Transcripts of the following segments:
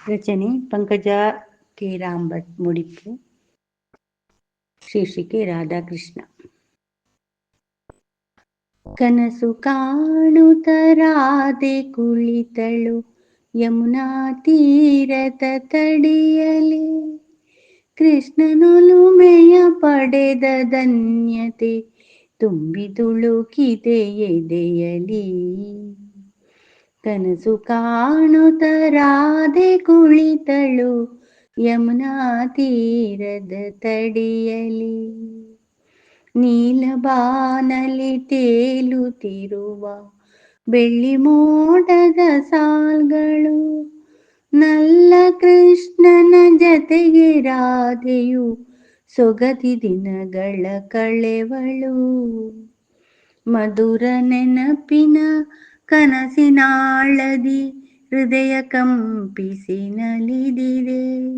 ರಚನೆ ಪಂಕಜ ಕೆ ರಾಂಭಟ್ ಮುಡಿಪು. ಶೀರ್ಷಿಕೆ ರಾಧಾಕೃಷ್ಣ. ಕನಸು ಕಾಣುತ್ತ ರಾಧೆ ಕುಳಿತಳು ಯಮುನಾ ತೀರದ ತಡಿಯಲಿ. ಕೃಷ್ಣನೊಲುಮೆಯ ಪಡೆದ ಧನ್ಯತೆ ತುಂಬಿ ತುಳುಕಿದೆ ಎದೆಯಲಿ. ಕನಸು ಕಾಣುತ್ತ ರಾಧೆ ಕುಳಿತಳು ಯಮುನಾ ತೀರದ ತಡಿಯಲಿ. ನೀಲಬಾನಲಿ ತೇಲುತ್ತಿರುವ ಬೆಳ್ಳಿ ಮೋಡದ ಸಾಲ್ಗಳು, ನಲ್ಲ ಕೃಷ್ಣನ ಜತೆಗೆ ರಾಧೆಯು ಸೊಗದಿ ದಿನಗಳ ಕಳೆವಳು. ಮಧುರ ನೆನಪಿನ ಕನಸಿನಾಳದಿ ಹೃದಯ ಕಂಪಿಸಿ ನಲಿದಿದೆ.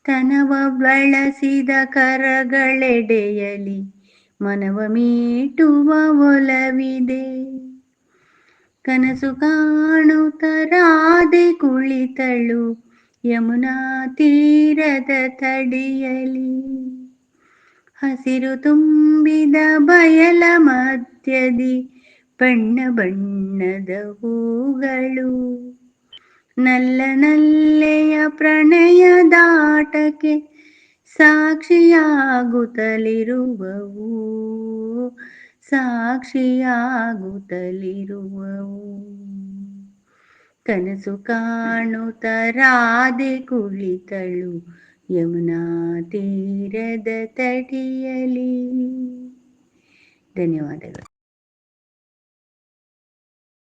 ತನವ ಬಳಸಿದ ಕರಗಳೆಡೆಯಲಿ ಮನವ ಮೀಟುವ ಒಲವಿದೆ. ಕನಸು ಕಾಣುತ್ತ ರಾಧೆ ಕುಳಿತಳು ಯಮುನಾ ತೀರದ ತಡಿಯಲಿ. ಹಸಿರು ತುಂಬಿದ ಬಯಲ ಮಧ್ಯದಿ ಬಣ್ಣ ಬಣ್ಣದ ಹೂಗಳು, ನಲ್ಲ ನಲ್ಲೆಯ ಪ್ರಣಯದಾಟಕ್ಕೆ ಸಾಕ್ಷಿಯಾಗುತ್ತಲಿರುವವು, ಸಾಕ್ಷಿಯಾಗುತ್ತಲಿರುವವು. ಕನಸು ಕಾಣುತ್ತ ರಾಧೆ ಕುಳಿತಳು ಯಮುನಾ ತೀರದ ತಡಿಯಲಿ. ಧನ್ಯವಾದಗಳು.